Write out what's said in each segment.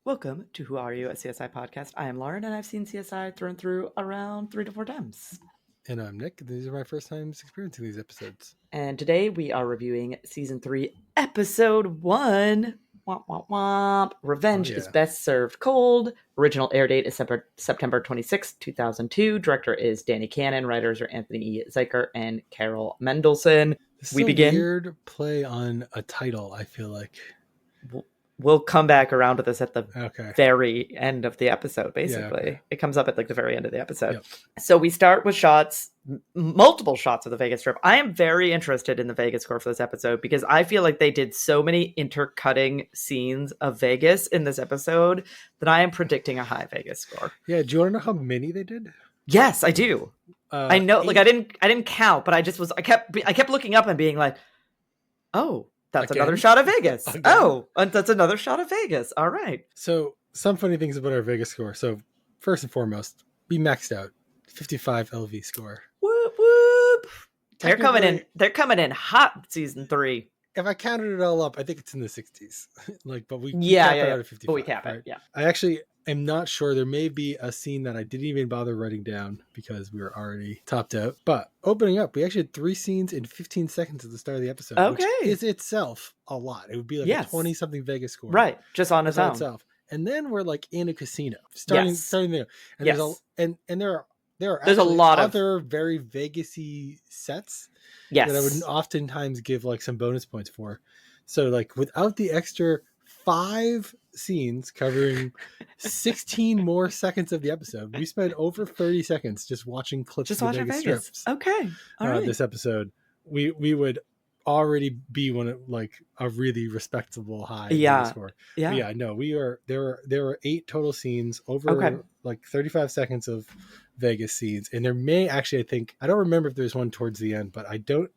Welcome to Who Are You, a CSI podcast. I am Lauren, and I've seen CSI thrown through around 3 to 4 times. And I'm Nick. These are my first times experiencing these episodes. And today we are reviewing Season 3, Episode 1. Womp, womp, womp. Revenge is best served cold. Original air date is September 26, 2002. Director is Danny Cannon. Writers are Anthony E. Zeiker and Carol Mendelsohn. This we is begin. A weird play on a title, I feel like. We'll come back around to this at the very end of the episode, basically. Yeah, okay. It comes up at the very end of the episode. Yep. So we start with multiple shots of the Vegas Strip. I am very interested in the Vegas score for this episode because I feel like they did so many intercutting scenes of Vegas in this episode that I am predicting a high Vegas score. Yeah, do you want to know how many they did? Yes, I do. I know, 8. Like I didn't count, but I kept looking up and being like, oh, that's another shot of Vegas. Again. Oh, and that's another shot of Vegas. All right. So some funny things about our Vegas score. So first and foremost, we maxed out 55 LV score. Whoop whoop. They're coming in hot season 3. If I counted it all up, I think it's in the 60s. But we cap it out at 55. But we cap right? it. Yeah. I actually am not sure. There may be a scene that I didn't even bother writing down because we were already topped out. But opening up, we actually had 3 scenes in 15 seconds at the start of the episode. Okay. Which is itself a lot. It would be like a 20-something Vegas score. Right. Just on its own. Itself. And then we're like in a casino. Starting there. And there's a lot of other very Vegas-y sets. Yes. That I would oftentimes give like some bonus points for. So like without the extra 5 scenes covering 16 more seconds of the episode, we spent over 30 seconds just watching clips of the Vegas strips. Okay. All right. This episode, we would already be one of like a really respectable high score. Yeah. But yeah, no, there were 8 total scenes over like 35 seconds of Vegas scenes, and there may actually, I don't remember if there's one towards the end, but I did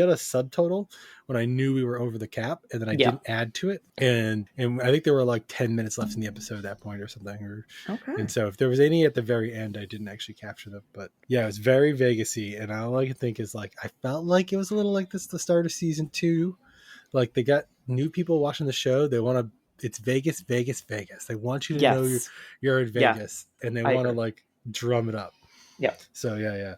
a subtotal when I knew we were over the cap, and then I didn't add to it, and I think there were like 10 minutes left in the episode at that point or something, and so if there was any at the very end, I didn't actually capture them. But yeah, it was very Vegas-y, and all I can think is like I felt like it was a little like this the start of season 2. Like they got new people watching the show, they want to, it's Vegas. They want you to know you're in Vegas, and they want to like drum it up. Yeah. So yeah.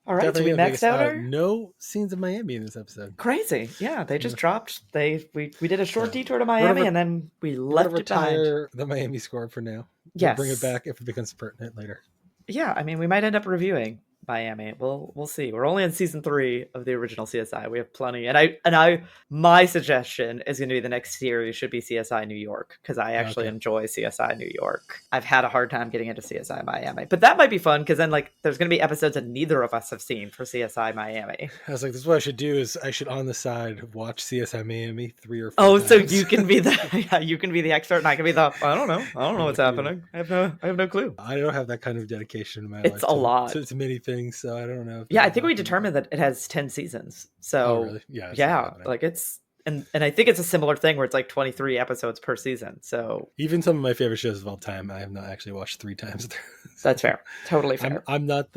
All right. So we maxed out no scenes of Miami in this episode. Crazy. Yeah. They just dropped. We did a short detour to Miami, and then we left it behind. Retire the Miami score for now. Yes. We'll bring it back if it becomes pertinent later. Yeah. I mean, we might end up reviewing Miami. We'll see. We're only in season 3 of the original CSI. We have plenty. And my suggestion is going to be the next series should be CSI New York, because I actually enjoy CSI New York. I've had a hard time getting into CSI Miami, but that might be fun because then like there's going to be episodes that neither of us have seen for CSI Miami. I was like, this is what I should do is I should on the side watch CSI Miami 3 or 4 times. So you can be the expert, and I can be the I don't know what's happening. I have no clue. I don't have that kind of dedication in my life. It's a lot. It's many things. So I don't know. I think we determined that it has 10 seasons. So really? Like it's and I think it's a similar thing where it's like 23 episodes per season. So even some of my favorite shows of all time, I have not actually watched 3 times. That's fair. Totally fair. I'm not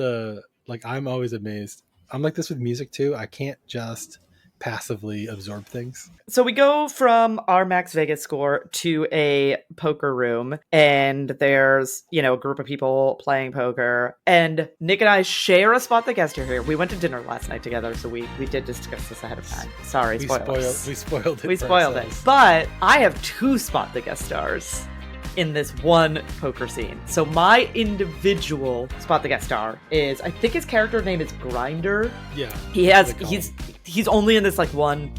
I'm always amazed. I'm like this with music too. I can't just passively absorb things. So we go from our max Vegas score to a poker room, and there's a group of people playing poker, and Nick and I share a spot the guest here. We went to dinner last night together, so we did discuss this ahead of time. Sorry, spoilers. We spoiled it. We spoiled it. But I have 2 spot the guest stars in this one poker scene. So my individual spot the guest star is, I think his character name is Grinder. Yeah. He's only in this like one,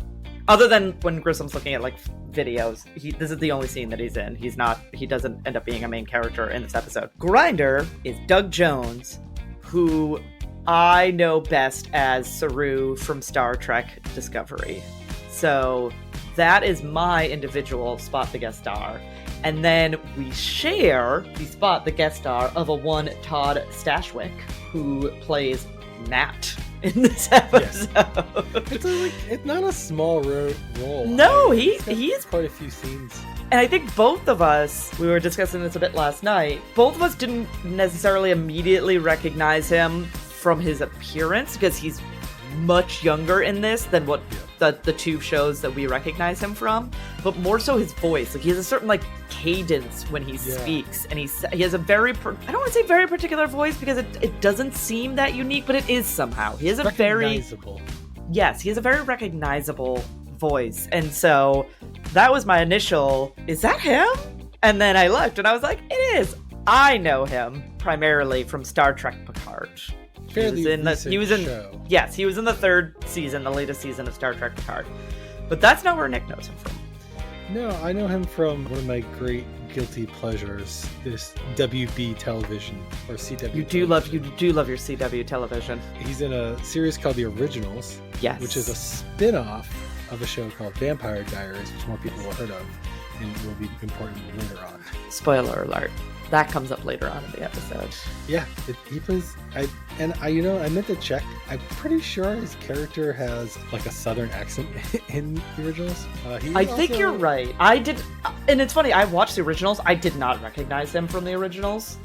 other than when Grissom's looking at like videos. This is the only scene that he's in. He doesn't end up being a main character in this episode. Grinder is Doug Jones, who I know best as Saru from Star Trek Discovery. So that is my individual spot the guest star. And then we share the spot the guest star of a one Todd Stashwick, who plays Matt in this episode. Yes. It's not a small role. No, he's quite a few scenes. And I think both of us, we were discussing this a bit last night, both of us didn't necessarily immediately recognize him from his appearance, because he's much younger in this than what the two shows that we recognize him from, but more so his voice. Like he has a certain like cadence when he speaks, and he has a very I don't want to say very particular voice because it doesn't seem that unique, but it is somehow. He has a very yes, he has a very recognizable voice, and so that was my initial. Is that him? And then I looked, and I was like, it is. I know him primarily from Star Trek Picard. He was in show. Yes, he was in the third season, the latest season of Star Trek Picard. But that's not where Nick knows him from. No, I know him from one of my great guilty pleasures, this WB television or CW. You do love your CW television. He's in a series called The Originals, yes, which is a spin-off of a show called Vampire Diaries, which more people will have heard of and will be important later on. Spoiler alert. That comes up later on in the episode. Yeah, he plays. I meant to check. I'm pretty sure his character has like a southern accent in the originals. I think you're right. I did, and it's funny. I watched the originals. I did not recognize him from the originals,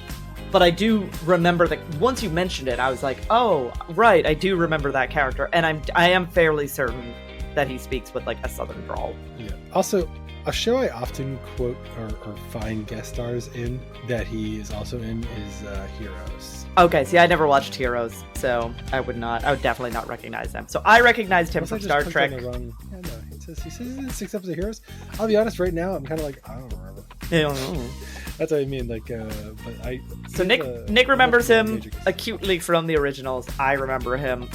but I do remember that once you mentioned it, I was like, oh, right. I do remember that character, and I am fairly certain that he speaks with like a southern drawl. Yeah. Also, a show I often quote or find guest stars in that he is also in is Heroes. Okay, see, I never watched Heroes, so I would definitely not recognize him. So I recognized him from Star Trek. He says he's in 6 episodes of Heroes. I'll be honest, right now I'm kind of like, I don't remember. I don't know. That's what I mean. Like, but I. So Nick remembers him acutely from the originals. I remember him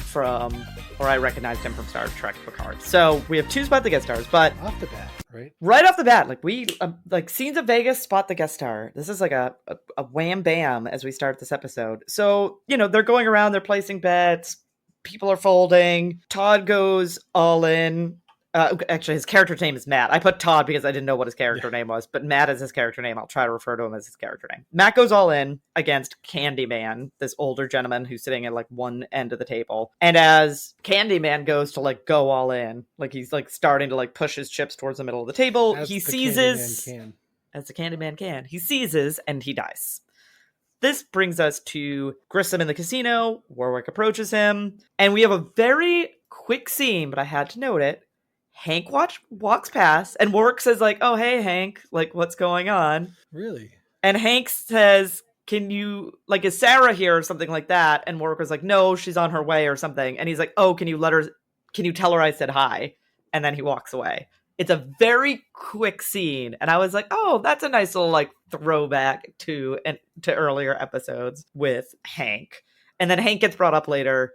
I recognized him from Star Trek Picard. So we have 2 spot the guest stars, but off the bat, right? Right off the bat, like we like Scenes of Vegas spot the guest star. This is like a wham bam as we start this episode. So they're going around, they're placing bets, people are folding. Todd goes all in. Actually, his character name is Matt. I put Todd because I didn't know what his character name was, but Matt is his character name. I'll try to refer to him as his character name. Matt goes all in against Candyman, this older gentleman who's sitting at like one end of the table. And as Candyman goes to like go all in, like he's like starting to like push his chips towards the middle of the table, he seizes, as the Candyman can, he seizes and he dies. This brings us to Grissom in the casino. Warwick approaches him, and we have a very quick scene, but I had to note it. Hank walks past, and Warwick says, like, oh, hey, Hank, like, what's going on? Really? And Hank says, can you, like, is Sarah here or something like that? And Warwick was like, no, she's on her way or something. And he's like, oh, can you tell her I said hi? And then he walks away. It's a very quick scene. And I was like, oh, that's a nice little, like, throwback to earlier episodes with Hank. And then Hank gets brought up later.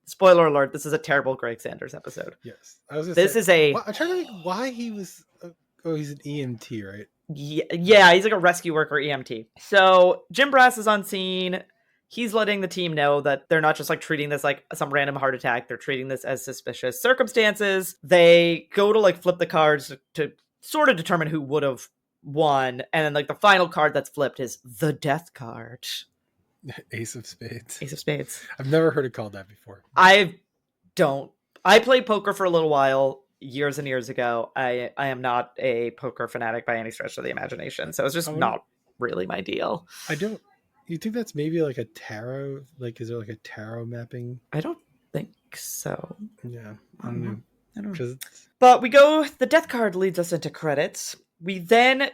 Spoiler alert, this is a terrible Greg Sanders episode. Yes. I'm trying to think why he was... he's an EMT, right? Yeah, he's like a rescue worker EMT. So Jim Brass is on scene. He's letting the team know that they're not just like treating this like some random heart attack. They're treating this as suspicious circumstances. They go to like flip the cards to sort of determine who would have won. And then like the final card that's flipped is the death card. Ace of Spades. Ace of Spades. I've never heard it called that before. I played poker for a little while years and years ago. I am not a poker fanatic by any stretch of the imagination. So it's just not really my deal. You think that's maybe like a tarot? Like, is there like a tarot mapping? I don't think so. Yeah. I don't know. But the death card leads us into credits. We then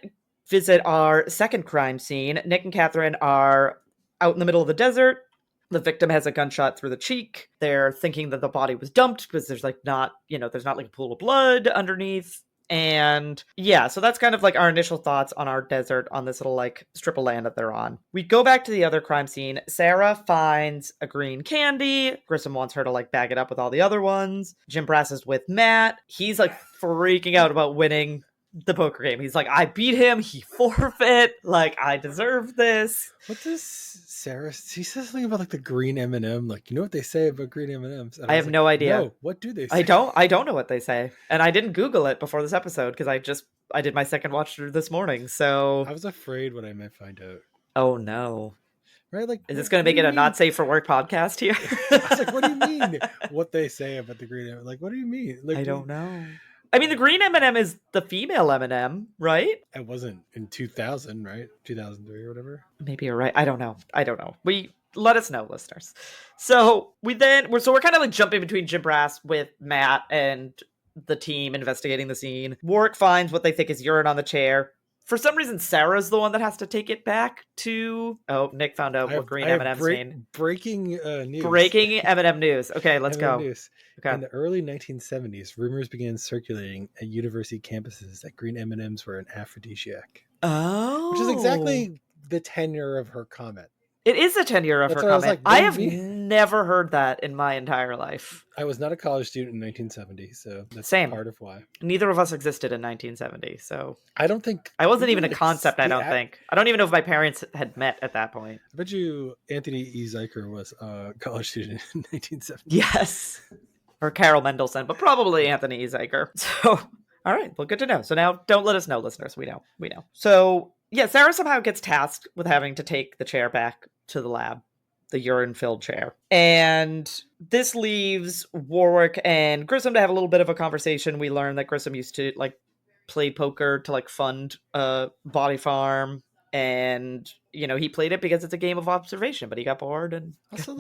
visit our second crime scene. Nick and Catherine are out in the middle of the desert. The victim has a gunshot through the cheek. They're thinking that the body was dumped because there's not like a pool of blood underneath. And yeah, so that's kind of like our initial thoughts on our desert on this little like strip of land that they're on. We go back to the other crime scene. Sarah finds a green candy. Grissom wants her to like bag it up with all the other ones. Jim Brass is with Matt. He's like freaking out about winning the poker game. He's like, I beat him, he forfeit, like I deserve this. What does Sarah, she says something about like the green M&M, like, you know what they say about green M&Ms? I have no idea. No, what do they say? I don't know what they say, and I didn't Google it before this episode because I did my second watch through this morning. So I was afraid what I might find out. Oh no. Right, like, is this going to make it a not safe for work podcast here? I was like, what do you mean? What they say about the green M&M? Like, what do you mean? Like, I don't know. I mean, the green M&M is the female M&M, right? It wasn't in 2000, right? 2003 or whatever. Maybe you're right. I don't know. Let us know, listeners. So we're kind of like jumping between Jim Brass with Matt and the team investigating the scene. Warwick finds what they think is urine on the chair. For some reason, Sarah's the one that has to take it back to... Oh, Nick found out what green M&Ms mean. Breaking news. Breaking M&M news. Okay, let's go. News. Okay. In the early 1970s, rumors began circulating at university campuses that green M&Ms were an aphrodisiac. Oh. Which is exactly the tenure of her comment. It is the tenure of her comment. I have never heard that in my entire life. I was not a college student in 1970, so that's part of why. Neither of us existed in 1970, so... I don't think... I wasn't even a concept, I don't think. I don't even know if my parents had met at that point. I bet you Anthony E. Zeiker was a college student in 1970. Yes. Or Carol Mendelsohn, but probably Anthony E. Zeiker. So, all right, well, good to know. So now, don't let us know, listeners. We know. So... yeah, Sarah somehow gets tasked with having to take the chair back to the lab, the urine-filled chair. And this leaves Warwick and Grissom to have a little bit of a conversation. We learn that Grissom used to, play poker to, fund a body farm. And, he played it because it's a game of observation, but he got bored and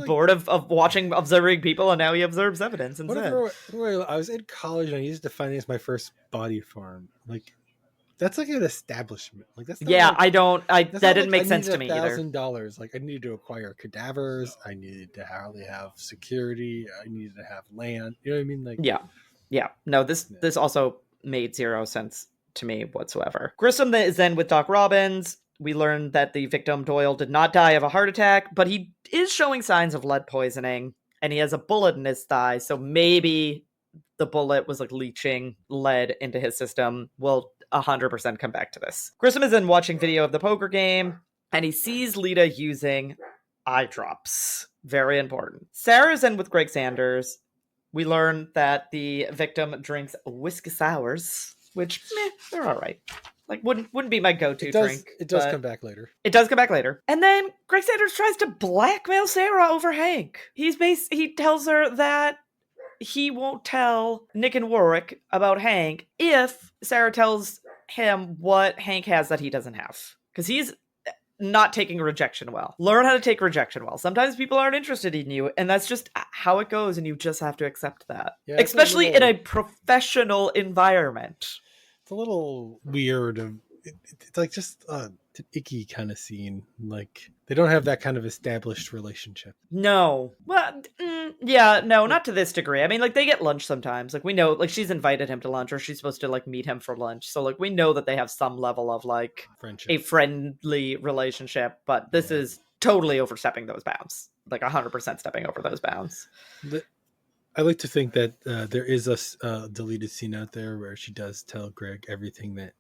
bored of observing people, and now he observes evidence instead. I was in college and I used to finance my first body farm. That's like an establishment. That's not that didn't make sense to me either. $1,000. I needed to acquire cadavers. I needed to have security. I needed to have land. You know what I mean? Yeah. No, this also made zero sense to me whatsoever. Grissom is then with Doc Robbins. We learn that the victim, Doyle, did not die of a heart attack, but he is showing signs of lead poisoning, and he has a bullet in his thigh, so maybe the bullet was leaching lead into his system. We'll 100% come back to this. Grissom is then watching video of the poker game, and he sees Lita using eye drops. Very important. Sarah's then with Greg Sanders. We learn that the victim drinks whiskey sours, which, they're all right. Wouldn't be my go-to drink. It does come back later. It does come back later. And then Greg Sanders tries to blackmail Sarah over Hank. He tells her that he won't tell Nick and Warwick about Hank if Sarah tells him what Hank has that he doesn't have. Because he's not taking rejection well. Learn how to take rejection well. Sometimes people aren't interested in you, and that's just how it goes, and you just have to accept that. Yeah, especially in a professional environment. It's a little weird. It's just an icky kind of scene. They don't have that kind of established relationship. No. Well, no, not to this degree. I mean, they get lunch sometimes. We know, she's invited him to lunch, or she's supposed to, meet him for lunch. So, we know that they have some level of, friendship, a friendly relationship. But this is totally overstepping those bounds. 100% stepping over those bounds. I like to think that there is a deleted scene out there where she does tell Greg everything that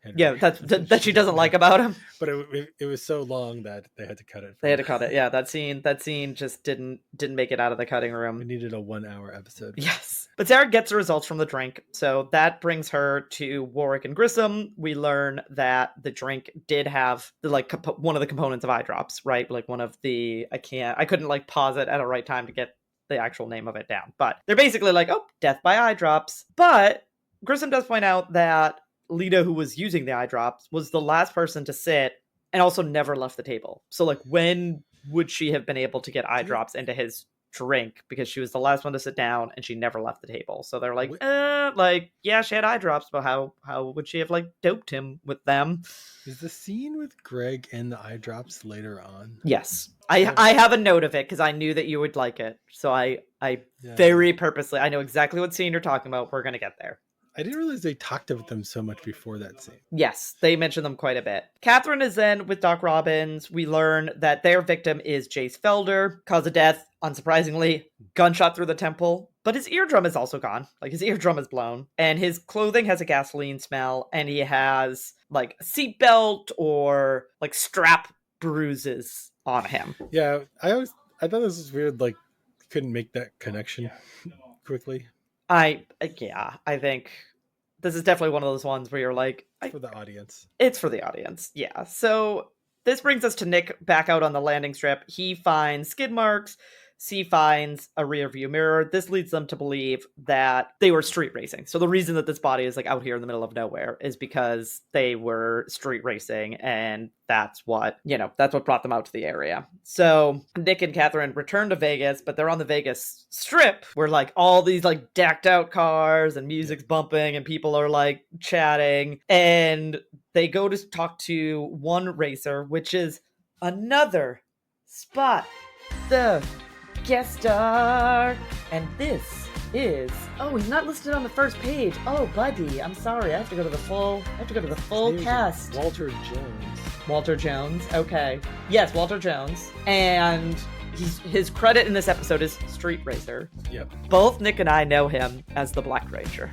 she doesn't like about him. But it was so long that they had to cut it. They had to cut it. Yeah, that scene just didn't make it out of the cutting room. We needed a 1 hour episode. Yes. But Sarah gets the results from the drink, so that brings her to Warwick and Grissom. We learn that the drink did have one of the components of eye drops, right? One of the I couldn't pause it at a right time to get the actual name of it down, but they're basically death by eye drops. But Grissom does point out that Lita, who was using the eye drops, was the last person to sit and also never left the table. So when would she have been able to get eye drops into his drink? Because she was the last one to sit down and she never left the table. So they're yeah, she had eye drops, but how would she have doped him with them? Is the scene with Greg and the eye drops later on? Yes. I have a note of it because I knew that you would like it. So I very purposely, I know exactly what scene you're talking about. We're going to get there. I didn't realize they talked about them so much before that scene. Yes, they mention them quite a bit. Catherine is then with Doc Robbins. We learn that their victim is Jace Felder. Cause of death, unsurprisingly, gunshot through the temple. But his eardrum is also gone. His eardrum is blown. And his clothing has a gasoline smell. And he has, a seatbelt or, strap bruises on him. Yeah, I thought this was weird, couldn't make that connection quickly. I think this is definitely one of those ones where you're for the audience. It's for the audience, yeah. So this brings us to Nick back out on the landing strip. He finds skid marks. C finds a rear view mirror. This leads them to believe that they were street racing. So the reason that this body is like out here in the middle of nowhere is because they were street racing, and that's what brought them out to the area. So Nick and Catherine return to Vegas, but they're on the Vegas Strip where like all these like decked out cars and music's bumping and people are like chatting, and they go to talk to one racer, which is another Spot the Guest Star. And this is, oh, he's not listed on the first page. Oh, buddy, I'm sorry. I have to go to the full cast. Walter Jones. Okay. Yes, Walter Jones. And his credit in this episode is Street Racer. Yep. Both Nick and I know him as the Black Ranger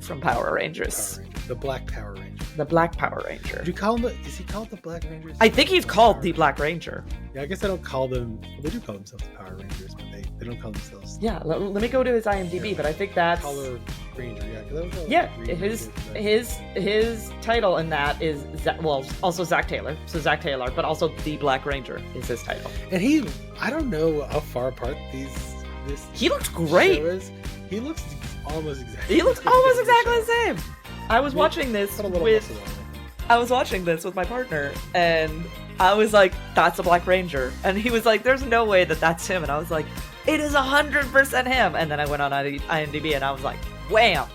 from Power Rangers. The Black Power Ranger. The Black Power Ranger. Do you call him? Is he called the Black Ranger? I think he's called the Black Ranger. Yeah, I guess I don't call them. Well, they do call themselves Power Rangers, but they don't call themselves. Yeah, let me go to his IMDb, but I think that's Color Ranger. Yeah, 'cause that was his title in that is also Zach Taylor. So Zach Taylor, but also the Black Ranger is his title. And I don't know how far apart He looks great. Show is. He looks almost exactly. The same. I was watching this I was watching this with my partner, and I was like, "That's a Black Ranger," and he was like, "There's no way that that's him," and I was like, "It is 100% him." And then I went on IMDb, and I was like, "Wham!"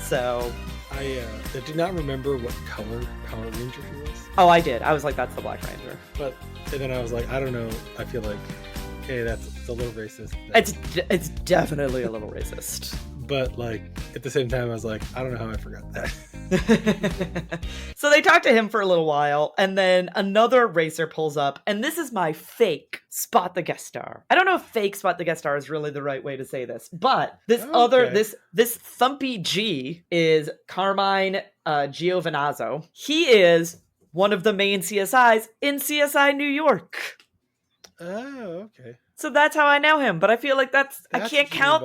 So I do not remember what color Power Ranger he was. Oh, I did. I was like, "That's the Black Ranger." And then I was like, I don't know. I feel like, okay, it's a little racist. It's definitely a little racist. But like at the same time, I was like, I don't know how I forgot that. So they talk to him for a little while, and then another racer pulls up, and this is my fake Spot the Guest Star. I don't know if fake Spot the Guest Star is really the right way to say this, but this Thumpy G is Carmine Giovinazzo. He is one of the main CSIs in CSI New York. Oh, okay. So that's how I know him, but I feel like I can't count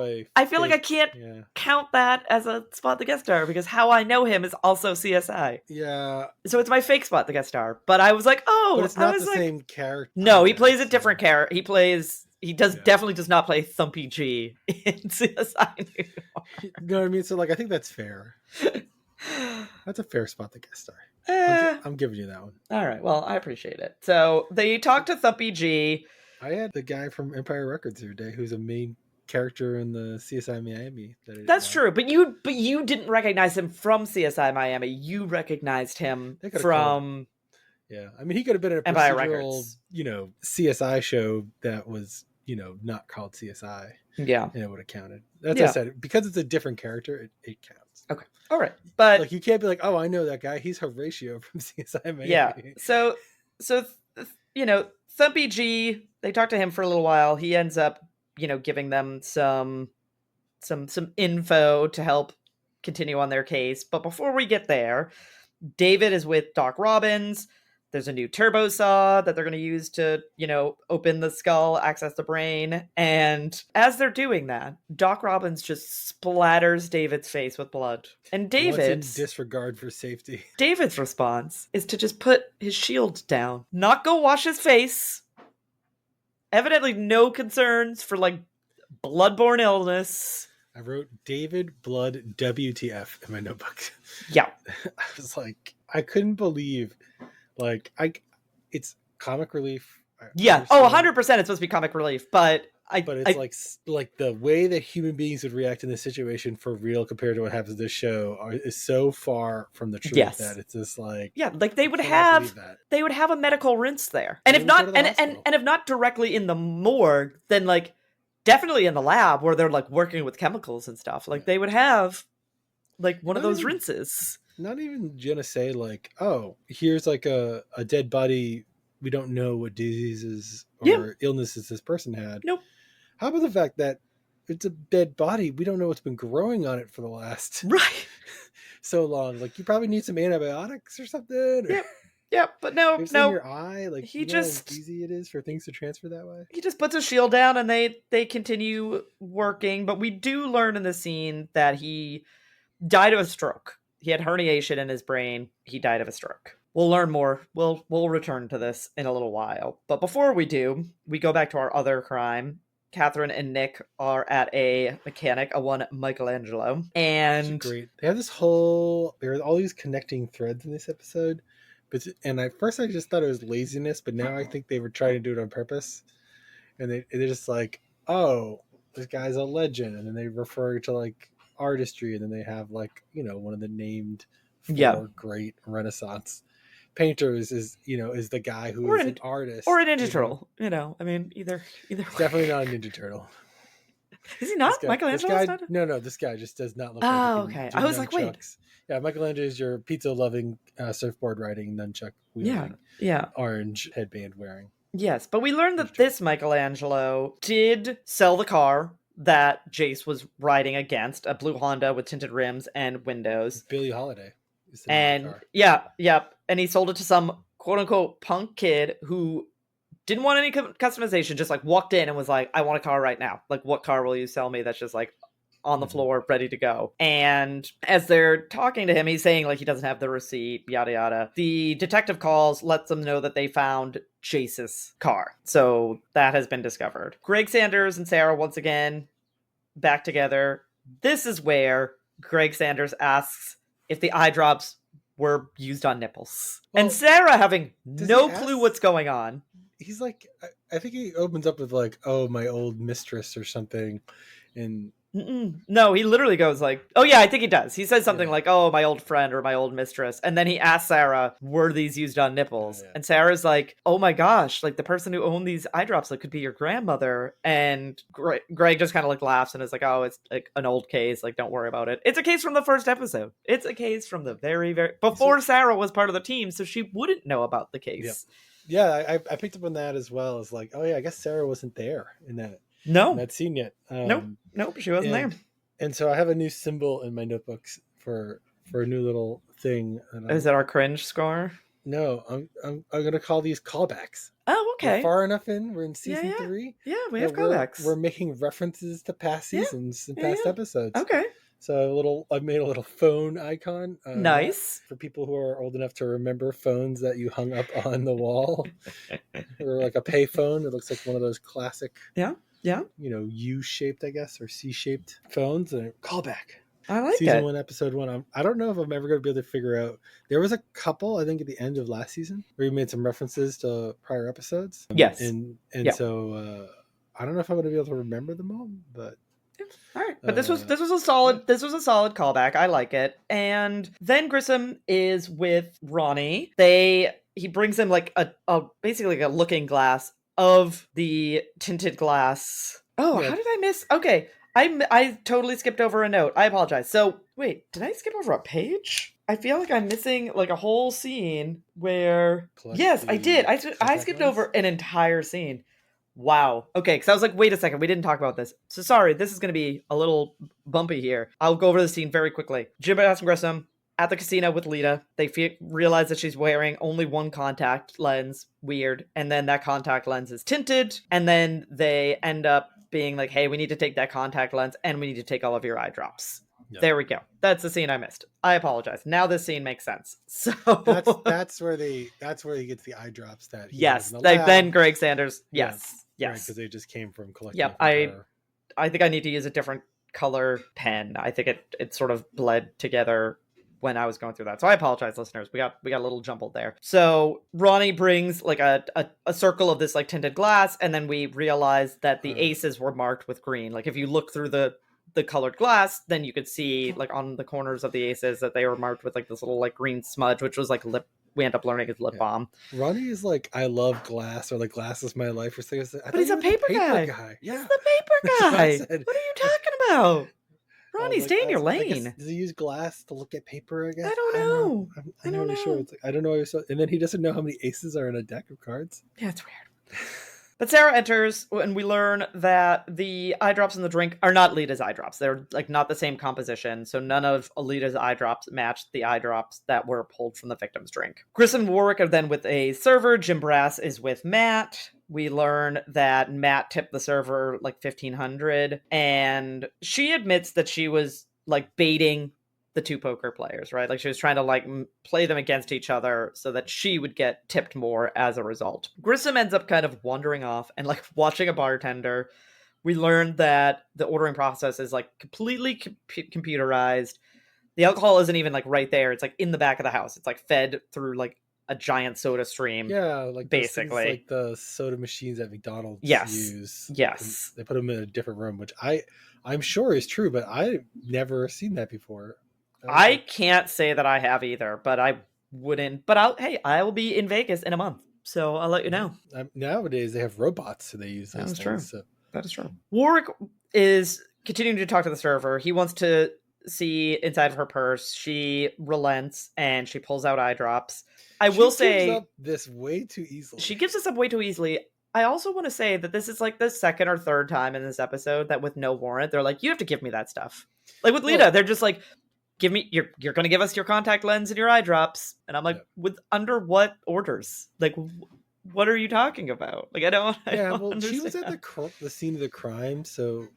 count that as a Spot the Guest Star because how I know him is also CSI. Yeah. So it's my fake Spot the Guest Star, but I was like, oh, but it's not the same character. No, he plays a different character. Definitely does not play Thumpy G in CSI New York. You know what I mean? So like, I think that's fair. That's a fair Spot the Guest Star. I'm giving you that one. All right. Well, I appreciate it. So they talk to Thumpy G. I had the guy from Empire Records the other day who's a main character in the CSI Miami. That's true, but you didn't recognize him from CSI Miami. You recognized him from... Yeah, I mean, he could have been in a Empire procedural, Records. CSI show that was, not called CSI. Yeah. And it would have counted. That's what I said. Because it's a different character, it counts. Okay. All right. But... like, you can't be like, oh, I know that guy. He's Horatio from CSI Miami. Yeah. So Thumpy G, they talk to him for a little while. He ends up, giving them some info to help continue on their case. But before we get there, David is with Doc Robbins. There's a new turbo saw that they're going to use to, open the skull, access the brain. And as they're doing that, Doc Robbins just splatters David's face with blood. And David's in disregard for safety. David's response is to just put his shield down, not go wash his face. Evidently no concerns for bloodborne illness. I wrote David Blood WTF in my notebook. Yeah. I was like, I couldn't believe... it's comic relief. Yeah. Oh, 100% it's supposed to be comic relief, but it's like the way that human beings would react in this situation for real compared to what happens in this show is so far from the truth that it's just they would have a medical rinse there, and if not, and if not directly in the morgue, then definitely in the lab where they're working with chemicals and stuff. They would have one of those rinses. Not even gonna say oh, here's a dead body. We don't know what diseases or illnesses this person had. Nope. How about the fact that it's a dead body? We don't know what's been growing on it for the last so long. You probably need some antibiotics or something. Yep. But no. In your eye, he how easy it is for things to transfer that way. He just puts his shield down and they continue working. But we do learn in the scene that he died of a stroke. He had herniation in his brain. He died of a stroke. We'll learn more. We'll return to this in a little while. But before we do, we go back to our other crime. Catherine and Nick are at a mechanic, a one Michelangelo, and great. They have this whole. There are all these connecting threads in this episode, and at first I just thought it was laziness, but now I think they were trying to do it on purpose, and they're just like, oh, this guy's a legend, and then they refer to like artistry, and then they have like one of the named four great Renaissance painters is the guy who is an artist or a Ninja Turtle. I mean, either. Definitely not a Ninja Turtle. Is he not? Michelangelo's not? No, this guy just does not look like okay. I was like, wait. Yeah, Michelangelo is your pizza-loving, surfboard riding, nunchuck wielding, orange headband wearing. Yes, but we learned that this Michelangelo did sell the car that Jace was riding against, a blue Honda with tinted rims and windows. Billie Holiday. And and he sold it to some quote-unquote punk kid who didn't want any customization, just like walked in and was like, I want a car right now. Like, what car will you sell me that's just like on the floor, ready to go? And as they're talking to him, he's saying like he doesn't have the receipt, yada yada. The detective calls, lets them know that they found Jace's car. So that has been discovered. Greg Sanders and Sarah once again back together. This is where Greg Sanders asks if the eye drops were used on nipples. Well, and Sarah, having no clue what's going on, he's like, I think he opens up with like, oh, my old mistress or something. And no, he literally goes like, oh yeah, I think he does. He says something like, oh, my old friend or my old mistress. And then he asks Sarah, were these used on nipples? Yeah. And Sarah's like, oh my gosh, like the person who owned these eye drops like could be your grandmother. And Greg just kind of like laughs and is like, oh, it's like an old case. Like, don't worry about it. It's a case from the first episode. It's a case from the very before Sarah was part of the team. So she wouldn't know about the case. Yeah, I picked up on that as well. As like, oh yeah, I guess Sarah wasn't there in that scene yet. Nope, she wasn't there. And so I have a new symbol in my notebooks for a new little thing. Is it our cringe score? No, I'm gonna call these callbacks. Oh, okay. We're far enough in. We're in season 3. Yeah, we have callbacks. We're making references to past seasons and past episodes. Okay. So I made a little phone icon. Nice. For people who are old enough to remember phones that you hung up on the wall. Or like a pay phone. It looks like one of those classic. Yeah. U-shaped, I guess, or C-shaped phones. And callback. I like Season 1, episode 1. I don't know if I'm ever going to be able to figure out. There was a couple, I think, at the end of last season where we made some references to prior episodes. Yes. So I don't know if I'm going to be able to remember them all, but. All right, but this was a solid callback. I like it. And then Grissom is with Ronnie. He brings him like a basically like a looking glass of the tinted glass. Oh, how did I miss? Okay, I totally skipped over a note. I apologize. So wait, did I skip over a page? I feel like I'm missing like a whole scene where. Yes, I did. I skipped over an entire scene. Wow. Okay, because I was like, wait a second, we didn't talk about this. So sorry, this is going to be a little bumpy here. I'll go over the scene very quickly. Jim Bass and Grissom at the casino with Lita. They realize that she's wearing only one contact lens. Weird. And then that contact lens is tinted. And then they end up being like, hey, we need to take that contact lens and we need to take all of your eye drops. Yep. There we go. That's the scene I missed. I apologize. Now this scene makes sense. So that's where he gets the eye drops that he yes. Then Greg Sanders. Yes. Yes, because they just came from collecting. Yep, I think I need to use a different color pen. I think it sort of bled together when I was going through that. So I apologize, listeners. We got a little jumbled there. So Ronnie brings like a circle of this like tinted glass, and then we realize that the aces were marked with green. Like if you look through the colored glass, then you could see like on the corners of the aces that they were marked with like this little like green smudge, which was like lip. We end up learning his lip balm. Ronnie is like, I love glass, or like glass is my life, or something. But he's a paper guy. Yeah. He's the paper guy. What are you talking about? Ronnie, stay in your lane. Does he use glass to look at paper? I guess I don't know. I'm not really sure. It's like, I don't know. And then he doesn't know how many aces are in a deck of cards. Yeah, it's weird. But Sarah enters, and we learn that the eye drops in the drink are not Lita's eye drops. They're like not the same composition, so none of Alita's eye drops matched the eye drops that were pulled from the victim's drink. Grissom and Warwick are then with a server. Jim Brass is with Matt. We learn that Matt tipped the server like $1,500, and she admits that she was like baiting the two poker players, right? Like she was trying to like play them against each other so that she would get tipped more as a result. Grissom ends up kind of wandering off and like watching a bartender We learned that the ordering process is like completely computerized. The alcohol isn't even like right there. It's like in the back of the house. It's like fed through like a giant soda stream. Yeah, like basically those things, like the soda machines that McDonald's use. Yes. They put them in a different room, which I'm sure is true, but I've never seen that before. I can't say that I have either, but I wouldn't. But I will be in Vegas in a month, so I'll let you know. Nowadays they have robots, so they use those things. True. So. That is true. Warwick is continuing to talk to the server. He wants to see inside of her purse. She relents and she pulls out eye drops. She gives up this way too easily. She gives this up way too easily. I also want to say that this is like the second or third time in this episode that with no warrant, they're like, you have to give me that stuff. Like with Lita, they're just like, give me, you're going to give us your contact lens and your eye drops. And I'm like, under what orders? Like, what are you talking about? Like, I don't understand. She was at the scene of the crime, so,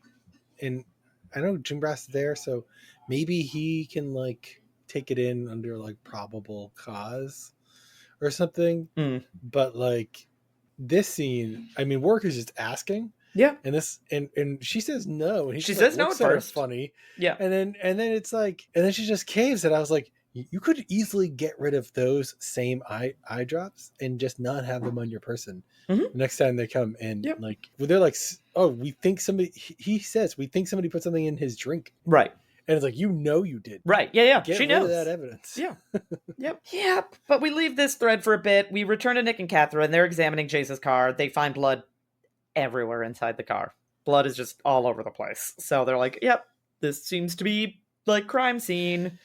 and I know Jim Brass is there, so maybe he can like take it in under like probable cause or something. But like this scene, I mean, Work is just asking. Yeah. And this and she says no. And she says no at first. Funny. Yeah. And then it's like, and then she just caves, and I was like, you could easily get rid of those same eye drops and just not have them on your person. The next time they come and like, they're like, oh, we think somebody, he says, we think somebody put something in his drink. Right. And it's like, you did. Right. Yeah. Get she rid knows of that evidence. Yeah. Yep. But we leave this thread for a bit. We return to Nick and Catherine. They're examining Chase's car. They find blood everywhere inside the car. Blood is just all over the place. So they're like, yep, this seems to be like crime scene.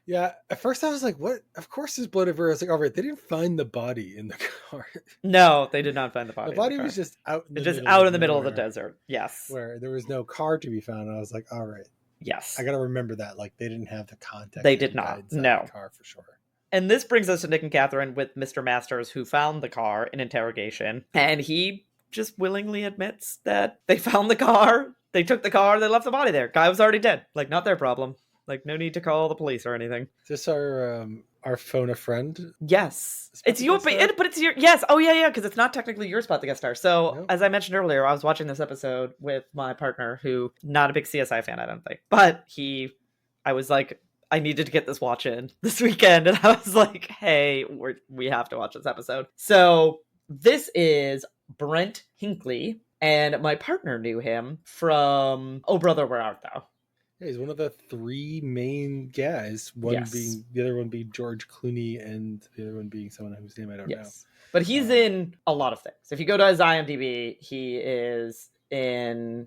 Yeah, at first I was like, what? Of course there's blood everywhere. I was like, all right, they didn't find the body in the car. No, they did not find the body. The body was just out in the middle of the desert. Yes. Where there was no car to be found. And I was like, all right. Yes. I got to remember that. Like, they didn't have the context. They did not. No. The car for sure. And this brings us to Nick and Catherine with Mr. Masters, who found the car in interrogation. And he just willingly admits that they found the car. They took the car. They left the body there. Guy was already dead. Like, not their problem. Like, no need to call the police or anything. Is this our phone a friend? Yes. It's your, but it's your, yes. Oh, yeah, because it's not technically your spot to guest star. So, As I mentioned earlier, I was watching this episode with my partner, who, not a big CSI fan, I don't think. But I was like, I needed to get this watch in this weekend. And I was like, hey, we have to watch this episode. So, this is Brent Hinckley. And my partner knew him from Oh Brother, Where Art Thou? Yeah, he's one of the three main guys. The other one being George Clooney, and the other one being someone whose name I don't know. But he's in a lot of things. If you go to his IMDb, he is in.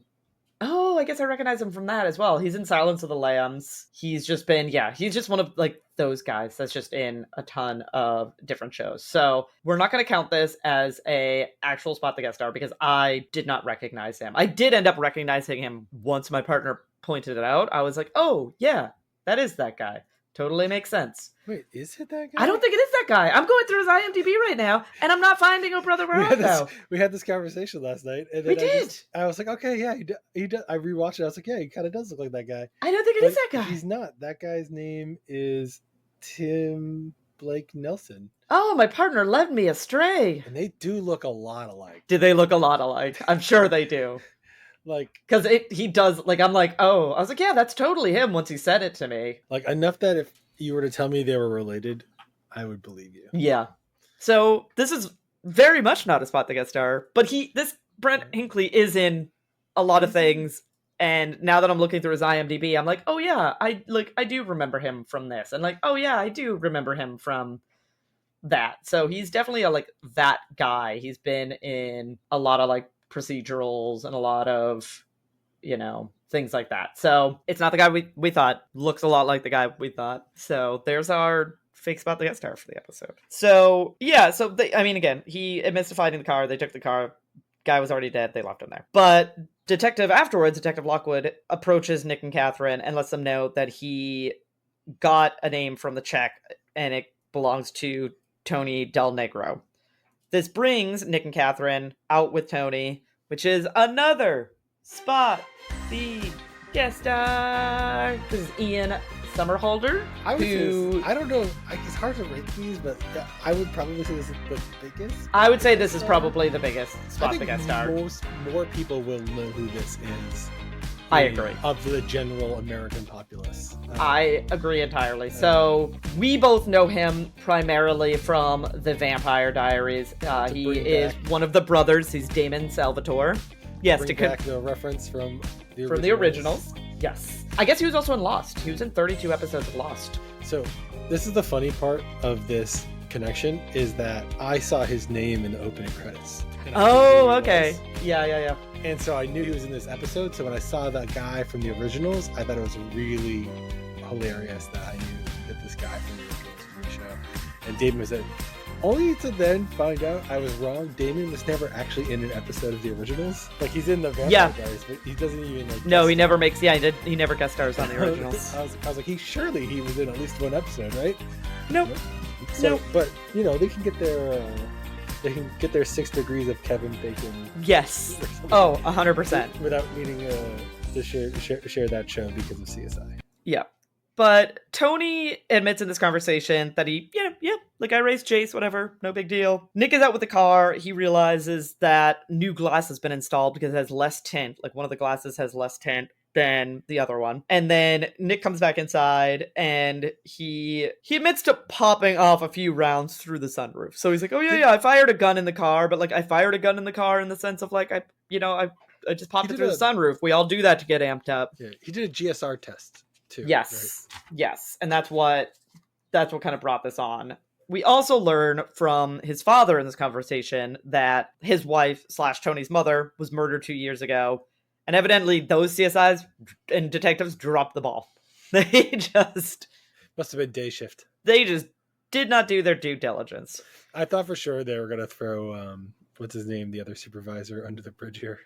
Oh, I guess I recognize him from that as well. He's in Silence of the Lambs. He's just been, he's just one of like those guys that's just in a ton of different shows. So we're not going to count this as a actual spot the guest star because I did not recognize him. I did end up recognizing him once my partner pointed it out. I was like, oh yeah, that is that guy. Totally makes sense. Wait, is it that guy? I don't think it is that guy. I'm going through his IMDb right now, and I'm not finding Oh Brother, Where Art Thou? We had this conversation last night, and then I was like, okay, yeah, he does. I rewatched it. I was like, yeah, he kind of does look like that guy. I don't think it is that guy. He's not. That guy's name is Tim Blake Nelson. Oh, my partner led me astray. And they do look a lot alike. Do they look a lot alike? I'm sure they do. Like, because he does, like, I'm like, oh, I was like, yeah, that's totally him once he said it to me. Like, enough that if you were to tell me they were related, I would believe you. Yeah. So this is very much not a spot the guest star, but this Brent Hinckley is in a lot of things. And now that I'm looking through his IMDb, I'm like, oh yeah, I do remember him from this. And like, oh yeah, I do remember him from that. So he's definitely that guy. He's been in a lot of like procedurals and a lot of, things like that. So it's not the guy we thought. Looks a lot like the guy we thought. So there's our fake spot the guest star for the episode. So yeah, again, he admits to finding the car. They took the car. Guy was already dead. They left him there. But Detective Lockwood approaches Nick and Catherine and lets them know that he got a name from the check and it belongs to Tony Del Negro. This brings Nick and Catherine out with Tony, which is another spot the guest star. This is Ian Somerhalder. I would say I don't know. It's hard to rate these, but I would probably say this is the biggest. I would say this is probably the biggest spot to guest star. More people will know who this is. I agree. Of the general American populace. I agree entirely. So we both know him primarily from The Vampire Diaries. He is one of the brothers. He's Damon Salvatore. Yes, bring back the reference from the originals. Yes. I guess he was also in Lost. He was in 32 episodes of Lost. So this is the funny part of this connection is that I saw his name in the opening credits. Oh, okay. Yeah. And so I knew he was in this episode. So when I saw that guy from the originals, I thought it was really hilarious that I knew that this guy from the originals was in the show. And Damon was in. Only to then find out I was wrong. Damon was never actually in an episode of the originals. Like he's in the Vampire Diaries, but he doesn't even like. No, he never makes. Yeah, he never guest stars on the originals. I was like, he was in at least one episode, right? Nope. So, nope. But they can get their 6 degrees of Kevin Bacon. Yes. Oh, 100%. Without needing to share that show because of CSI. Yeah. But Tony admits in this conversation that like I raised Chase, whatever, no big deal. Nick is out with the car. He realizes that new glass has been installed because it has less tint. Like one of the glasses has less tint than the other one. And then Nick comes back inside and he admits to popping off a few rounds through the sunroof. So he's like, oh yeah, I fired a gun in the car, but like I fired a gun in the car in the sense of like I just popped it through the sunroof. We all do that to get amped up. Yeah, he did a GSR test too. Yes. Right? Yes. And that's what kind of brought this on. We also learn from his father in this conversation that his wife / Tony's mother was murdered 2 years ago. And evidently those CSIs and detectives dropped the ball. They just... Must have been day shift. They just did not do their due diligence. I thought for sure they were going to throw, what's his name, the other supervisor under the bridge here.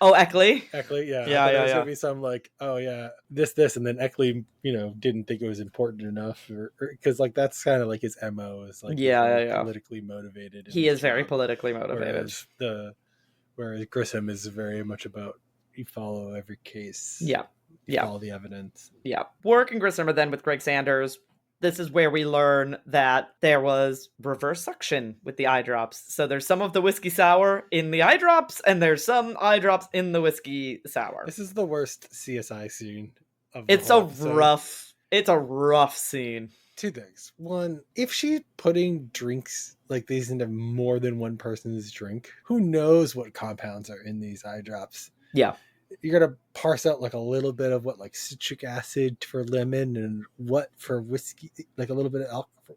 Oh, Eckley? Eckley, yeah. Yeah, it was going to be some like, oh yeah, this, and then Eckley, didn't think it was important enough. Because like that's kind of like his MO is like politically motivated. He is very politically motivated. Whereas Grissom is very much about you follow every case. Yeah. Follow the evidence. Yeah. Work and Grissom are then with Greg Sanders. This is where we learn that there was reverse suction with the eye drops. So there's some of the whiskey sour in the eye drops, and there's some eye drops in the whiskey sour. This is the worst CSI scene of the whole episode. It's a rough scene. 2 things. One, if she's putting drinks like these into more than one person's drink, who knows what compounds are in these eye drops? Yeah. You're going to parse out like a little bit of what like citric acid for lemon and what for whiskey, like a little bit of alcohol.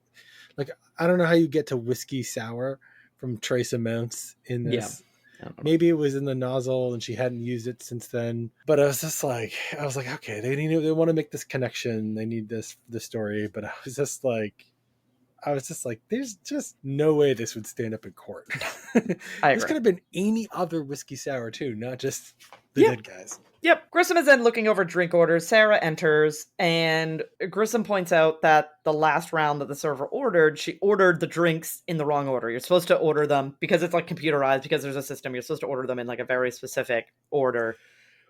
Like, I don't know how you get to whiskey sour from trace amounts in this. Yeah. Maybe it was in the nozzle and she hadn't used it since then. But I was like, okay, they want to make this connection. They need the story. But I was just like, there's just no way this would stand up in court. This could have been any other whiskey sour too, not just the dead guys. Yep. Grissom is then looking over drink orders. Sarah enters, and Grissom points out that the last round that the server ordered, she ordered the drinks in the wrong order. You're supposed to order them, because it's like computerized, because there's a system, you're supposed to order them in like a very specific order.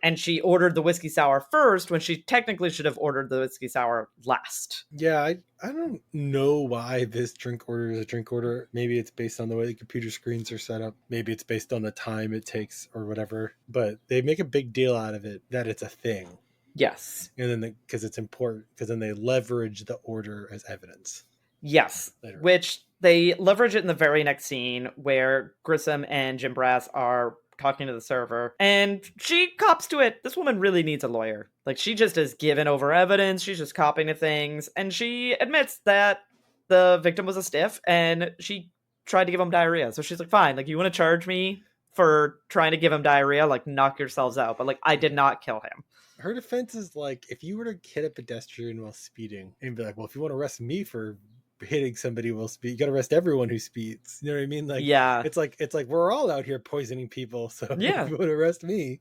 And she ordered the whiskey sour first when she technically should have ordered the whiskey sour last. Yeah, I don't know why this drink order is a drink order. Maybe it's based on the way the computer screens are set up. Maybe it's based on the time it takes or whatever. But they make a big deal out of it that it's a thing. Yes. And then because it's important, because then they leverage the order as evidence. Yes, later. Which they leverage it in the very next scene where Grissom and Jim Brass are talking to the server, and she cops to it. This woman really needs a lawyer. Like, she just is giving over evidence. She's just copying to things, and she admits that the victim was a stiff, and she tried to give him diarrhea. So she's like, fine, like, you want to charge me for trying to give him diarrhea? Like, knock yourselves out. But, like, I did not kill him. Her defense is, like, if you were to hit a pedestrian while speeding, and be like, well, if you want to arrest me for hitting somebody will speed, you gotta arrest everyone who speeds. You know what I mean? Like, yeah, it's like we're all out here poisoning people, so yeah, if you want to arrest me,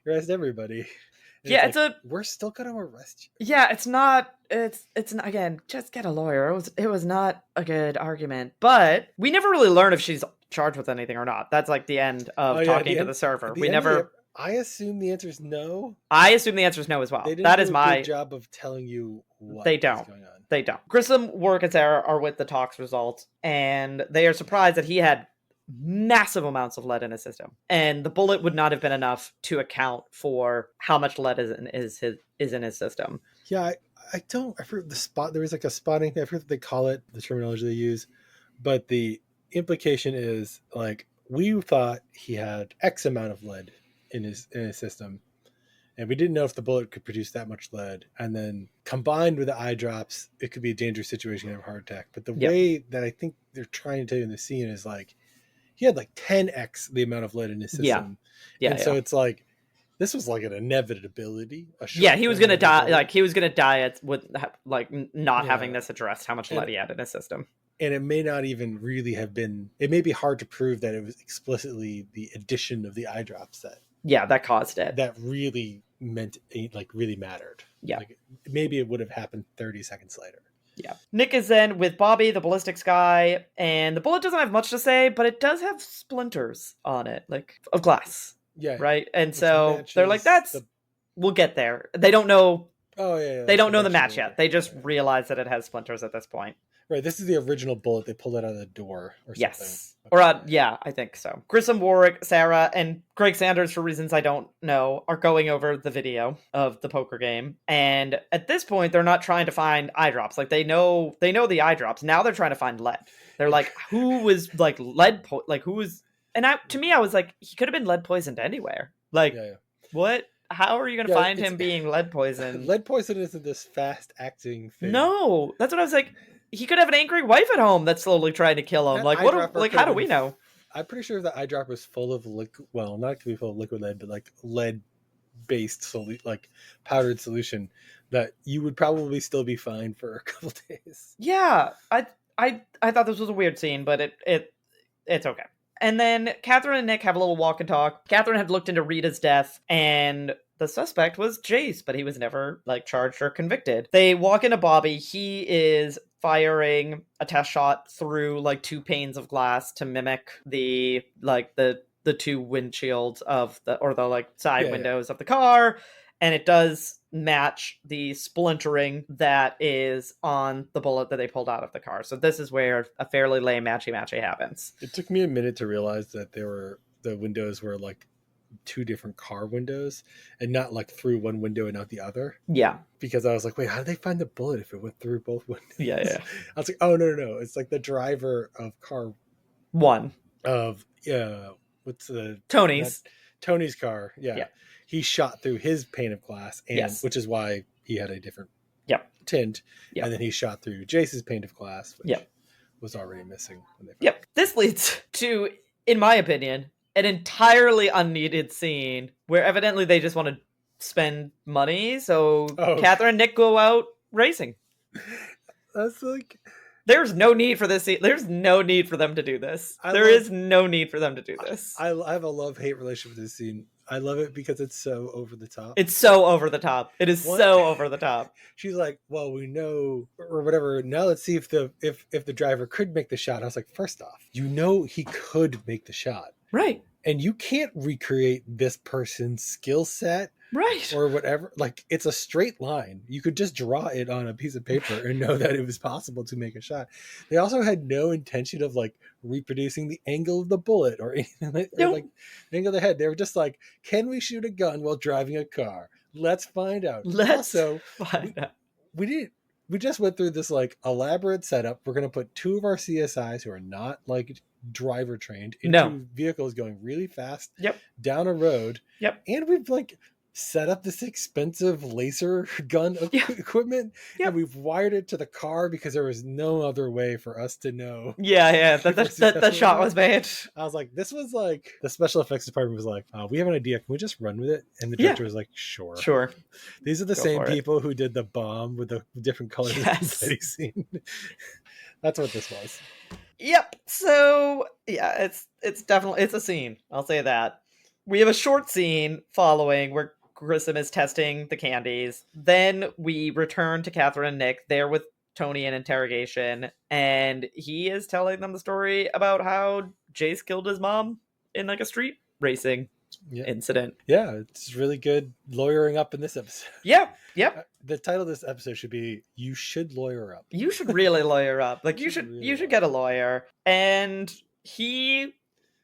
arrest everybody. And yeah, we're still gonna arrest you. Yeah, it's not again, just get a lawyer. It was not a good argument, but we never really learn if she's charged with anything or not. That's like the end of talking to the server. We never I assume the answer is no. I assume the answer is no as well. They didn't That do is a my good job of telling you what They is don't. going on. They don't. Grissom, Warwick, and Sarah are with the tox results, and they are surprised that he had massive amounts of lead in his system, and the bullet would not have been enough to account for how much lead is in his system. Yeah, I don't. I forget the spot. There was like a spotting thing. I forget what they call it, the terminology they use, but the implication is like we thought he had X amount of lead in his system, and we didn't know if the bullet could produce that much lead. And then combined with the eye drops, it could be a dangerous situation to have a heart attack. But the way that I think they're trying to tell you in the scene is like he had like 10x the amount of lead in his system. And so it's like this was like an inevitability. He was gonna die. Like he was gonna die with like not having this addressed how much lead he had in his system. And it may not even really have been. It may be hard to prove that it was explicitly the addition of the eye drops that caused it. That really meant like really mattered. Yeah, like, maybe it would have happened 30 seconds later. Yeah. Nick is then with Bobby, the ballistics guy, and the bullet doesn't have much to say, but it does have splinters on it, like of glass. Yeah. Right? And so they're like, we'll get there. They don't know. Oh, yeah. They don't know the match yet. They just realize that it has splinters at this point. Right. This is the original bullet. They pulled it out of the door or something. Yes. Okay. Or, I think so. Grissom, Warwick, Sarah, and Greg Sanders, for reasons I don't know, are going over the video of the poker game. And at this point, they're not trying to find eye drops. Like, they know the eye drops. Now they're trying to find lead. They're like, who was, like, who was... And to me, I was like, he could have been lead poisoned anywhere. Like, what? How are you going to find him being lead poisoned? Lead poison isn't this fast-acting thing. No. That's what I was like... He could have an angry wife at home that's slowly trying to kill him. Like, how do we know? I'm pretty sure the eye drop was full of liquid. Well, not to be full of liquid lead, but like lead-based, like powdered solution that you would probably still be fine for a couple days. Yeah, I thought this was a weird scene, but it's okay. And then Catherine and Nick have a little walk and talk. Catherine had looked into Rita's death, and the suspect was Jace, but he was never charged or convicted. They walk into Bobby. He is firing a test shot through two panes of glass to mimic the two windshields of the side windows of the car, and it does match the splintering that is on the bullet that they pulled out of the car. So this is where a fairly lame matchy happens. It took me a minute to realize that the windows were two different car windows and not through one window and not the other. Yeah. Because I was like, wait, how did they find the bullet if it went through both windows? Yeah. I was like, oh, no. It's the driver of car one. Of, what's the... Tony's car. Yeah. He shot through his pane of glass, and which is why he had a different tint. Yep. And then he shot through Jace's pane of glass, which was already missing. When they found it. This leads to, in my opinion, an entirely unneeded scene where evidently they just want to spend money. So Catherine and Nick go out racing. That's there's no need for this scene. There's no need for them to do this. There is no need for them to do this. I have a love-hate relationship with this scene. I love it because it's so over the top. It's so over the top. It is so over the top. She's like, well, we know, or whatever. Now let's see if the driver could make the shot. I was like, first off, he could make the shot. Right. And you can't recreate this person's skill set. Right. Or whatever. It's a straight line. You could just draw it on a piece of paper and know that it was possible to make a shot. They also had no intention of reproducing the angle of the bullet or anything the angle of the head. They were just like, can we shoot a gun while driving a car? Let's find out. We just went through this elaborate setup. We're going to put two of our CSIs who are not driver trained into vehicles going really fast down a road. Yep. And we've set up this expensive laser gun equipment and we've wired it to the car because there was no other way for us to know. That shot was made. I was like, this was the special effects department was like, we have an idea. Can we just run with it? And the director was like, sure. These are the same people who did the bomb with the different colors confetti scene. That's what this was. Yep. So it's definitely a scene. I'll say that. We have a short scene following where Grissom is testing the candies. Then we return to Catherine and Nick. They're with Tony in interrogation, and he is telling them the story about how Jace killed his mom in a street racing incident. Yeah, it's really good lawyering up in this episode. Yep. The title of this episode should be "You Should Lawyer Up." You should really lawyer up. Like you should get a lawyer. And he,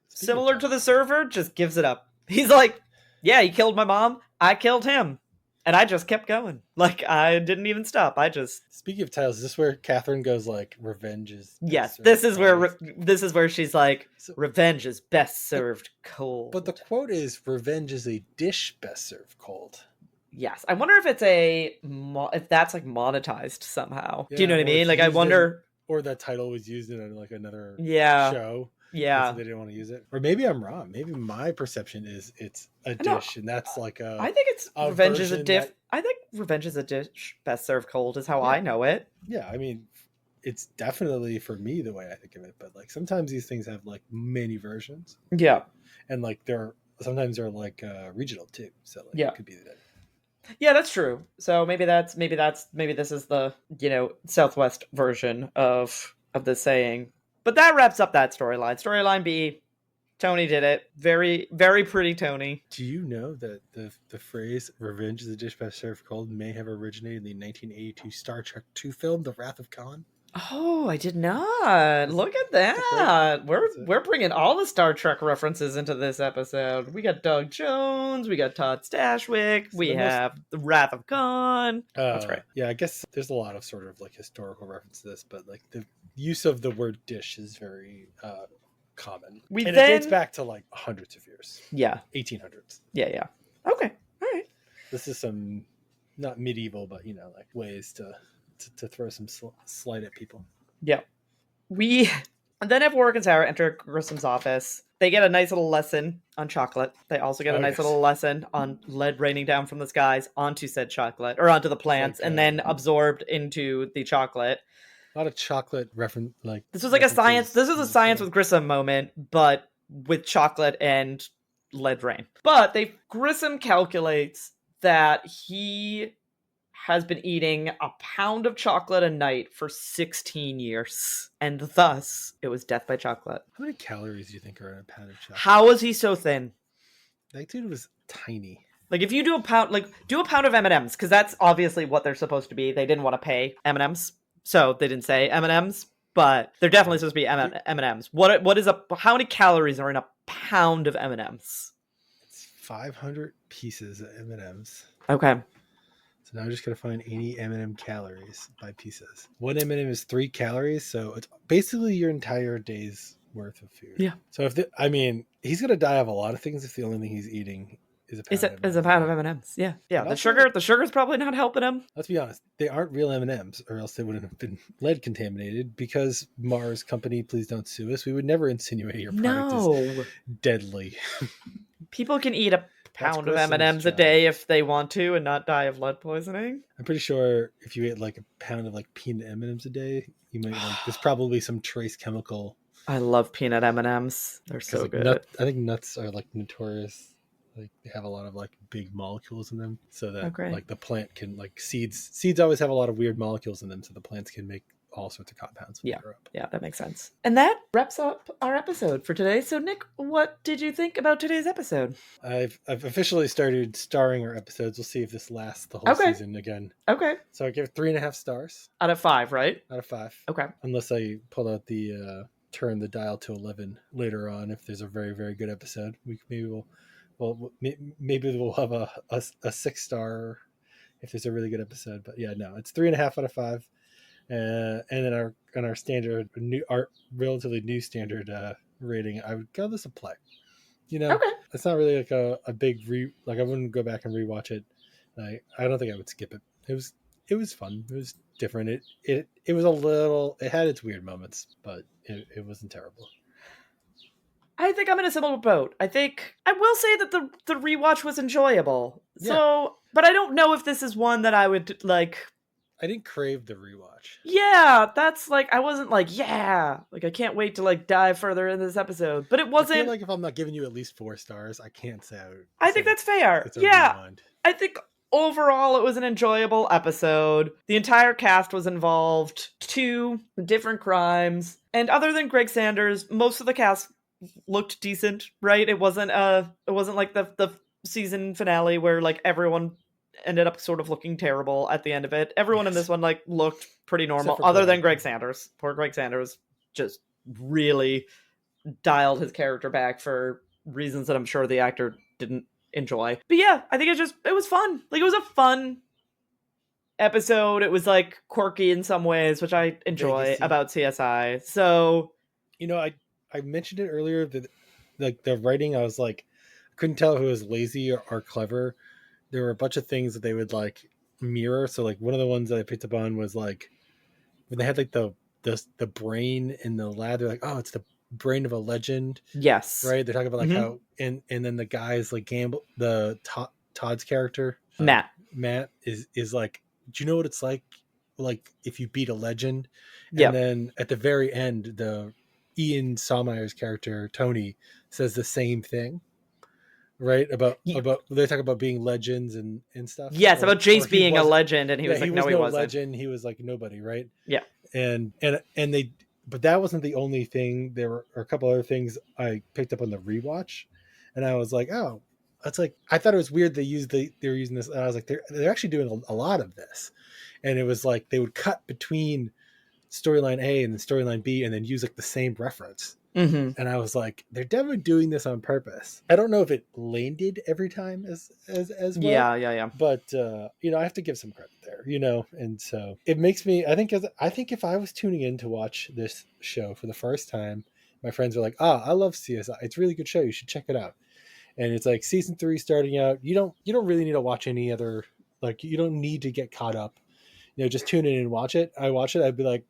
similar to the server, just gives it up. He's like, yeah, he killed my mom. I killed him. And I just kept going. Like, I didn't even stop. Speaking of titles, is this where Catherine goes like, "Revenge is"? Yes, this is where she's like, "Revenge is best served cold." But the quote is, "Revenge is a dish best served cold." Yes, I wonder if it's if that's like monetized somehow. Yeah, do you know what I mean? Like, I wonder. Or that title was used in like another show. Yeah. So they didn't want to use it. Or maybe I'm wrong. Maybe my perception is it's a dish, and that's like a. I think it's Revenge is a dish. I think Revenge is a dish best served cold is how I know it. Yeah, I mean, it's definitely for me the way I think of it. But like sometimes these things have like many versions. Yeah. And like sometimes they're like regional too. So like, it could be that. Yeah, that's true. So maybe this is the Southwest version of the saying. But that wraps up that storyline. Storyline B, Tony did it. Very, very pretty Tony. Do you know that the phrase "revenge is a dish best served cold" may have originated in the 1982 Star Trek II film, The Wrath of Khan? Oh, I did not. Look at that. We're bringing all the Star Trek references into this episode. We got Doug Jones. We got Todd Stashwick. We have The Wrath of Khan. That's great. Yeah, I guess there's a lot of sort of like historical reference to this, but like the use of the word dish is very common. It dates back to like hundreds of years. Yeah. 1800s. Yeah. Okay. All right. This is some, not medieval, but like ways to throw some slight at people. Yeah. We then have Warwick and Sarah enter Grissom's office. They get a nice little lesson on chocolate. They also get a nice little lesson on lead raining down from the skies onto said chocolate, or onto the plants, and then absorbed into the chocolate. A lot of chocolate reference, like this was like a science. This was a science with Grissom moment, but with chocolate and lead rain. But Grissom calculates that he has been eating a pound of chocolate a night for 16 years. And thus, it was death by chocolate. How many calories do you think are in a pound of chocolate? How was he so thin? That dude was tiny. Like, if you do a pound of M&Ms, because that's obviously what they're supposed to be. They didn't want to pay M&Ms, so they didn't say M&Ms, but they're definitely supposed to be M&Ms. How many calories are in a pound of M&Ms? It's 500 pieces of M&Ms. Okay. So now I'm just going to find any M&M calories by pieces. One M&M is 3 calories, so it's basically your entire day's worth of food. Yeah. So he's going to die of a lot of things if the only thing he's eating is a pound of M&Ms. Yeah. The sugar's probably not helping him. Let's be honest, they aren't real M&Ms, or else they wouldn't have been lead contaminated. Because Mars Company, please don't sue us. We would never insinuate your product is deadly. People can eat a pound of M&Ms a day if they want to and not die of lead poisoning. I'm pretty sure if you ate like a pound of like peanut M&Ms a day, you might there's probably some trace chemical. I love peanut M&Ms. They're so good. I think nuts are like notorious. Like they have a lot of like big molecules in them, so that like the plant can like seeds always have a lot of weird molecules in them, so the plants can make all sorts of compounds when they grow up. Yeah, that makes sense. And that wraps up our episode for today. So Nick, what did you think about today's episode? I've officially started starring our episodes. We'll see if this lasts the whole season again. Okay. So I give it 3.5 stars out of 5, right? Out of 5. Okay. Unless I pull out the turn the dial to 11 later on if there's a very, very good episode. Maybe we'll have a 6-star if there's a really good episode. But yeah, no, it's 3.5 out of 5. And then our standard our relatively new standard rating, I would give this a play. It's not really like a big I wouldn't go back and rewatch it. I don't think I would skip it. It was fun. It was different. It was it had its weird moments, but it wasn't terrible. I think I'm in a similar boat. I think I will say that the rewatch was enjoyable. Yeah. So, but I don't know if this is one that I would like. I didn't crave the rewatch. Yeah, that's like I wasn't like I can't wait to like dive further into this episode. But it wasn't. I feel like if I'm not giving you at least 4 stars, I can't say. I think that's fair. Yeah, rewind. I think overall it was an enjoyable episode. The entire cast was involved. 2 different crimes, and other than Greg Sanders, most of the cast looked decent, right? It wasn't like the season finale where like everyone ended up sort of looking terrible at the end of it. Everyone in this one like looked pretty normal, other than Greg Sanders. Poor Greg Sanders just really dialed his character back for reasons that I'm sure the actor didn't enjoy. But yeah, I think it was fun. Like, it was a fun episode. It was like quirky in some ways, which I enjoy about CSI. So, you know, I mentioned it earlier that like the writing, I was like, I couldn't tell if it was lazy or clever. There were a bunch of things that they would like mirror. So like one of the ones that I picked up on was like when they had like the brain in the lab, they're like, oh, it's the brain of a legend. Yes. Right. They're talking about like how and then the guys like gamble Todd's character Matt is like, do you know what it's like if you beat a legend? And then at the very end, the Ian Sommeyer's character Tony says the same thing, right? About they talk about being legends and stuff. Yes, about Jace being a legend, and he was like, no, he wasn't. Legend. He was like nobody, right? Yeah. And they, but that wasn't the only thing. There were a couple other things I picked up on the rewatch, and I was like, oh, that's like, I thought it was weird they were using this. And I was like, they're actually doing a lot of this, and it was like they would cut between storyline A and then storyline B, and then use like the same reference. And I was like, they're definitely doing this on purpose. I don't know if it landed every time as well. Yeah. But you know, I have to give some credit there, you know, and so it makes me. I think if I was tuning in to watch this show for the first time, my friends were like, I love CSI. It's a really good show. You should check it out. And it's like season 3 starting out. You don't really need to watch any other. Like, you don't need to get caught up. You know, just tune in and watch it. I watch it. I'd be like,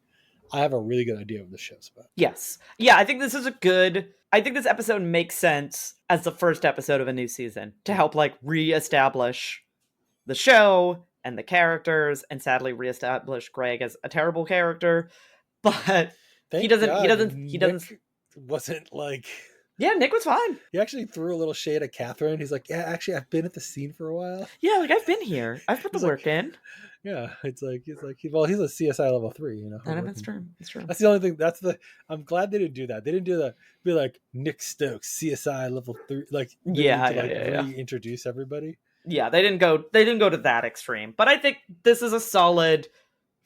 I have a really good idea of the show's about. Yes. Yeah, I think this episode makes sense as the first episode of a new season to help like reestablish the show and the characters, and sadly reestablish Greg as a terrible character. But he doesn't wasn't like. Yeah, Nick was fine. He actually threw a little shade at Catherine. He's like, yeah, actually, I've been at the scene for a while. Yeah, like, I've been here. I've put the work in. Yeah, he's a CSI level 3, you know. That's true. That's the only thing. I'm glad they didn't do that. They didn't be like Nick Stokes, CSI level 3. Like, reintroduce everybody. Yeah, they didn't go to that extreme. But I think this is a solid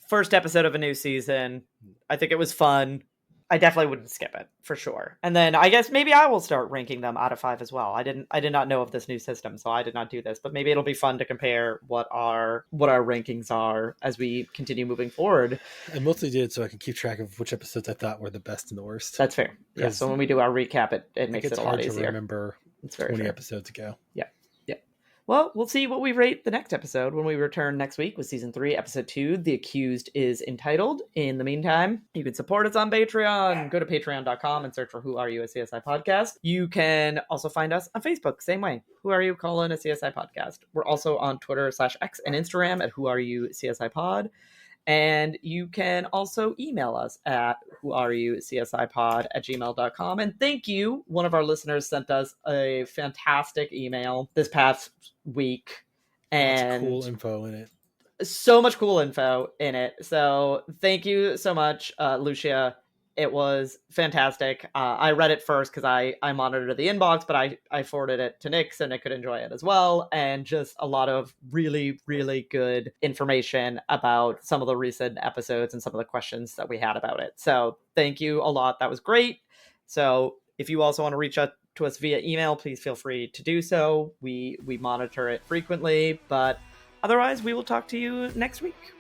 first episode of a new season. I think it was fun. I definitely wouldn't skip it for sure. And then I guess maybe I will start ranking them out of 5 as well. I did not know of this new system, so I did not do this, but maybe it'll be fun to compare what our rankings are as we continue moving forward. I mostly did so I can keep track of which episodes I thought were the best and the worst. That's fair. Yeah, so when we do our recap, it makes it a lot easier. It's hard to remember 20 episodes ago. Yeah. Well, we'll see what we rate the next episode when we return next week with Season 3, Episode 2, The Accused is Entitled. In the meantime, you can support us on Patreon. Go to patreon.com and search for Who Are You, a CSI Podcast. You can also find us on Facebook, same way. Who Are You, a CSI Podcast. We're also on Twitter /X and Instagram at Who Are You, CSI Pod. And you can also email us at whoareyoucsipod@gmail.com. And thank you. One of our listeners sent us a fantastic email this past week. And cool info in it. So much cool info in it. So thank you so much, Lucia. It was fantastic. I read it first because I monitored the inbox, but I forwarded it to Nick so Nick could enjoy it as well. And just a lot of really, really good information about some of the recent episodes and some of the questions that we had about it. So thank you a lot. That was great. So if you also want to reach out to us via email, please feel free to do so. We monitor it frequently, but otherwise we will talk to you next week.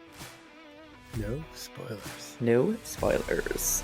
No spoilers. No spoilers.